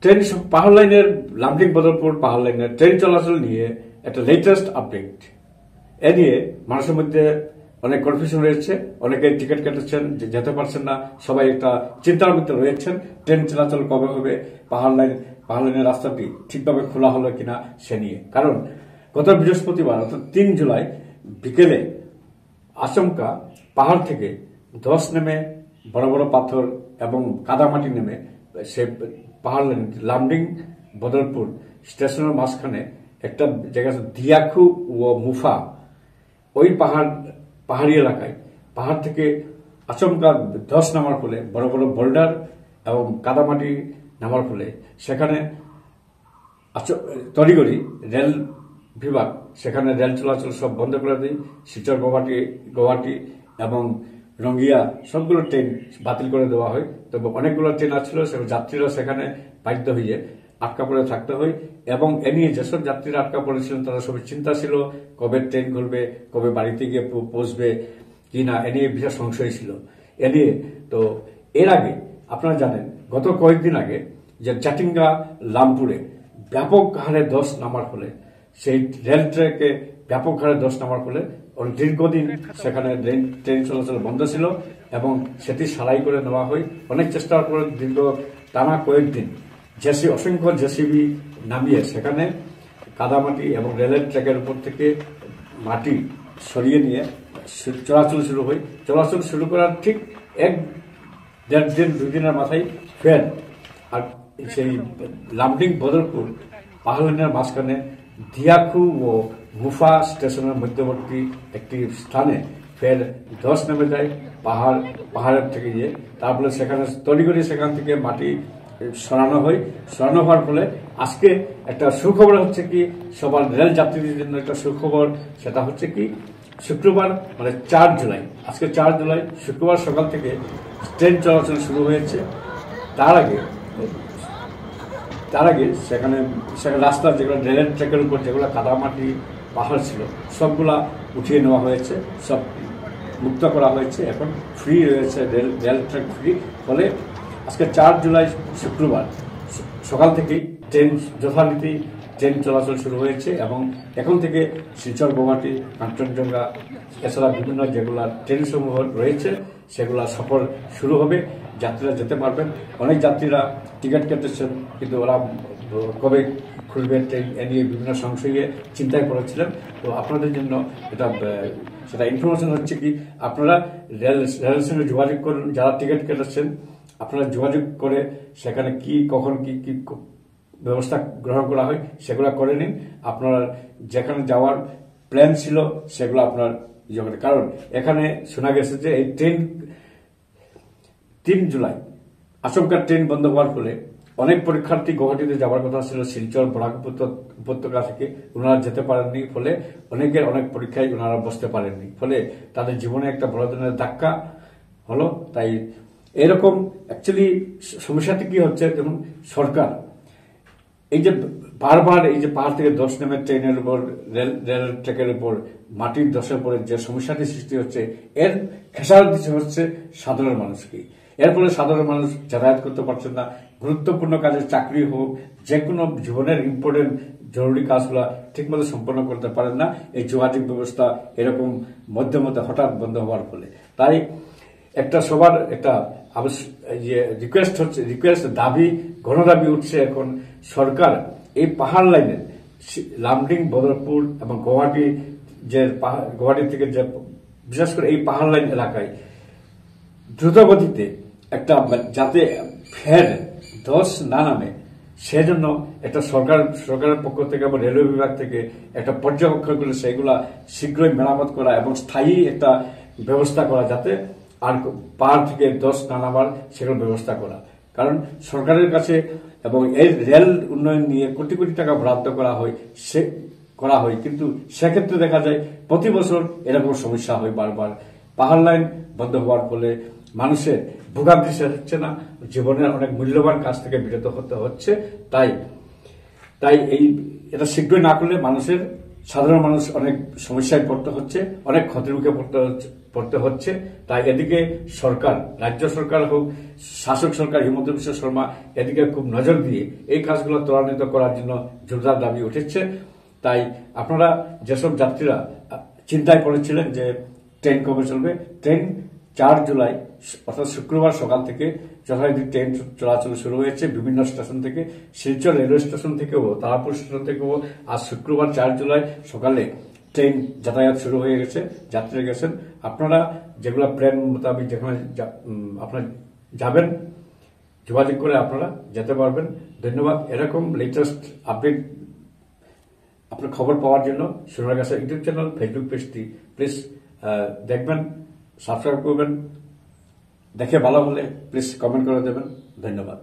Train পাহাড় লাইনের লামডিং বদরপুর পাহাড় লাইনের ট্রেন চলাচল নিয়ে একটা লেটেস্ট আপডেট। এ নিয়ে মানুষের মধ্যে অনেক কনফিউশন রয়েছে, অনেকে টিকিট কেটেছেন, যেতে পারছেন না, সবাই একটা চিন্তার মধ্যে রয়েছেন ট্রেন চলাচল কবে হবে, পাহাড় লাইনের রাস্তাটি ঠিকভাবে খোলা হলো কিনা সে নিয়ে। কারণ গত বৃহস্পতিবার অর্থাৎ 3 জুলাই বিকেলে আচমকা পাহাড় থেকে ধস নেমে বড় বড় পাথর এবং কাদামাটি নেমে সে পাহাড় লাইন লামডিং বদরপুর স্টেশনের মাঝখানে একটা জায়গা দিয়াখু ও মুফা, ওই পাহাড়ি এলাকায় পাহাড় থেকে আচমকা ধস নামার ফলে বড় বড় বোল্ডার এবং কাদামাটি নামার ফলে সেখানে তড়িঘড়ি রেল বিভাগ সেখানে রেল চলাচল সব বন্ধ করে দেয়। শিলচর গৌহাটি এবং রঙ্গিয়া সবগুলো ট্রেন বাতিল করে দেওয়া হয়। তবে অনেকগুলো ট্রেন আসছিল, যাত্রীরা সেখানে বাধ্য হয়ে আটকা পড়ে থাকতে হয় এবং এ নিয়ে যেসব যাত্রীরা আটকা পড়েছিলেন তারা সবাই চিন্তা ছিল কবে ট্রেন ঘুরবে, কবে বাড়িতে গিয়ে পৌঁছবে কিনা, এ নিয়ে বিশাল সংশয় ছিল। এ নিয়ে তো এর আগে আপনারা জানেন গত কয়েকদিন আগে যে জাটিঙ্গা লামপুরে ব্যাপক হারে ধস নামার ফলে সেই রেল ট্র্যাকে ব্যাপক হারে ধস নামার ফলে দীর্ঘদিন সেখানে ট্রেন চলাচল বন্ধ ছিল এবং সেটি সারাই করে নেওয়া হয়। অনেক চেষ্টার পরে দীর্ঘ টানা কয়েকদিন অসংখ্য জেসিবি নামিয়ে সেখানে কাদামাটি এবং রেলের ট্র্যাকের উপর থেকে মাটি সরিয়ে নিয়ে চলাচল শুরু হয়। চলাচল শুরু করার ঠিক 1-1.5 দিন 2 দিনের মাথায় ফের আর সেই লামডিং বদরপুর পাহাড় লাইনের মাঝখানে দিয়াখু ও মুফা স্টেশনের মধ্যবর্তী একটি স্থানে ফের ধস নেমে যায় পাহাড়ের থেকে গিয়ে। তারপরে সেখানে তড়িঘড়ি সেখান থেকে মাটি সরানো হওয়ার ফলে আজকে একটা সুখবর হচ্ছে কি, সবার রেল যাত্রীদের জন্য একটা সুখবর, সেটা হচ্ছে কি শুক্রবার মানে 4 জুলাই, আজকে 4 জুলাই শুক্রবার সকাল থেকে ট্রেন চলাচল শুরু হয়েছে। তার আগে সেখানে রাস্তা যেগুলো রেলের ট্র্যাকের উপর যেগুলো কাদামাটি পাহাড় ছিল সবগুলা উঠিয়ে নেওয়া হয়েছে, সব মুক্ত করা হয়েছে, এখন ফ্রি রয়েছে রেল ট্র্যাক ফ্রি। ফলে আজকে 4 জুলাই শুক্রবার সকাল থেকেই ট্রেন যথারীতি ট্রেন চলাচল শুরু হয়েছে এবং এখন থেকে শিলচর গৌহাটি কাঞ্চনজঙ্ঘা এছাড়া বিভিন্ন যেগুলা ট্রেন সমূহ রয়েছে সেগুলা সফর শুরু হবে, যাত্রীরা যেতে পারবেন। অনেক যাত্রীরা টিকিট কেটেছেন কিন্তু ওরা কবে খুলবে ট্রেন এ নিয়ে বিভিন্ন সংশয়ে চিন্তায় পড়েছিলেন। তো আপনাদের জন্য সেটা ইনফরমেশন হচ্ছে কি, আপনারা রেলের সঙ্গে যোগাযোগ করুন, যারা টিকিট কেটেছেন আপনারা যোগাযোগ করে সেখানে কখন কি ব্যবস্থা গ্রহণ করা হয় সেগুলো করে নিন। আপনার যেখানে যাওয়ার প্ল্যান ছিল সেগুলো আপনার কারণ এখানে শোনা গেছে যে এই ট্রেন 3 জুলাই আচমকা ট্রেন বন্ধ হওয়ার ফলে অনেক পরীক্ষার্থী গৌহাটিতে যাওয়ার কথা ছিল শিলচর বরাক উপত্যকা থেকে, ওনারা যেতে পারেননি। ফলে অনেক পরীক্ষায় ওনারা বসতে পারেননি, ফলে তাদের জীবনে একটা বড় ধরনের ধাক্কা হলো। তাই এরকম অ্যাকচুয়ালি সমস্যাটি কি হচ্ছে, যেমন সরকার এই যে বারবার এই যে পাহাড় থেকে ধস নেমে ট্রেনের উপর রেল ট্র্যাকের উপর মাটির ধসের পরে যে সমস্যাটি সৃষ্টি হচ্ছে, এর খেসারত দিচ্ছে হচ্ছে সাধারণ মানুষকে। এর ফলে সাধারণ মানুষ যাতায়াত করতে পারছেন না, গুরুত্বপূর্ণ কাজে চাকরি হোক, যে কোনো জীবনের ইম্পর্টেন্ট জরুরি কাজগুলো ঠিকমতো সম্পন্ন করতে পারেন না এই যোগাযোগ ব্যবস্থা এরকম মধ্যে হঠাৎ বন্ধ হওয়ার ফলে। তাই সবার একটা রিকোয়েস্ট দাবি গণদাবি উঠছে এখন সরকার এই পাহাড় লাইনের লামডিং বদরপুর এবং গুয়াহাটি থেকে যে বিশেষ করে এই পাহাড় লাইন এলাকায় দ্রুত গতিতে যাতে ফের ধস না নামে সেজন্য একটা সরকারের পক্ষ থেকে এবং রেলওয়ে বিভাগ থেকে একটা পর্যবেক্ষণ করে সেগুলা শীঘ্রই মেরামত করা এবং স্থায়ী একটা ব্যবস্থা করা, যাতে আর পাহাড় থেকে ধস না নামার সেগুলো ব্যবস্থা করা। কারণ সরকারের কাছে এবং এই রেল উন্নয়ন নিয়ে কোটি কোটি টাকা বরাদ্দ করা হয় কিন্তু সেক্ষেত্রে দেখা যায় প্রতি বছর এরকম সমস্যা হয় বারবার। পাহাড় লাইন বন্ধ হওয়ার ফলে মানুষের ভোগান্তি শেষ হচ্ছে না, জীবনের অনেক মূল্যবান কাজ থেকে বিরত হতে হচ্ছে। তাই এটা শীঘ্রই না করলে সাধারণ মানুষ অনেক সমস্যায় পড়তে হচ্ছে, অনেক ক্ষতির মুখে পড়তে হচ্ছে। তাই এদিকে সরকার, রাজ্য সরকার হোক, শাসক সরকার হিমন্ত বিশ্ব শর্মা এদিকে খুব নজর দিয়ে এই কাজগুলো ত্বরান্বিত করার জন্য জোরদার দাবি উঠেছে। তাই আপনারা যেসব যাত্রীরা চিন্তায় পড়েছিলেন যে ট্রেন কবে চলবে, ট্রেন 4 জুলাই অর্থাৎ শুক্রবার সকাল থেকে যথারীতি ট্রেন চলাচল শুরু হয়েছে বিভিন্ন স্টেশন থেকে। শিলচর রেলওয়ে স্টেশন থেকেও, তারাপুর স্টেশন থেকেও আজ শুক্রবার 4 জুলাই সকালে ট্রেন যাতায়াত শুরু হয়ে গেছে, যাত্রীরা গেছেন। আপনারা যেগুলো প্ল্যান মোতাবেক যেখানে আপনারা যাবেন যোগাযোগ করে আপনারা যেতে পারবেন। ধন্যবাদ। এরকম লেটেস্ট আপডেট আপনার খবর পাওয়ার জন্য সোনারগাছা ইউটিউব চ্যানেল, ফেসবুক পেজটি প্লিজ দেখবেন, সাবস্ক্রাইব করবেন। দেখে ভালো হলে প্লিজ কমেন্ট করে দেবেন। ধন্যবাদ।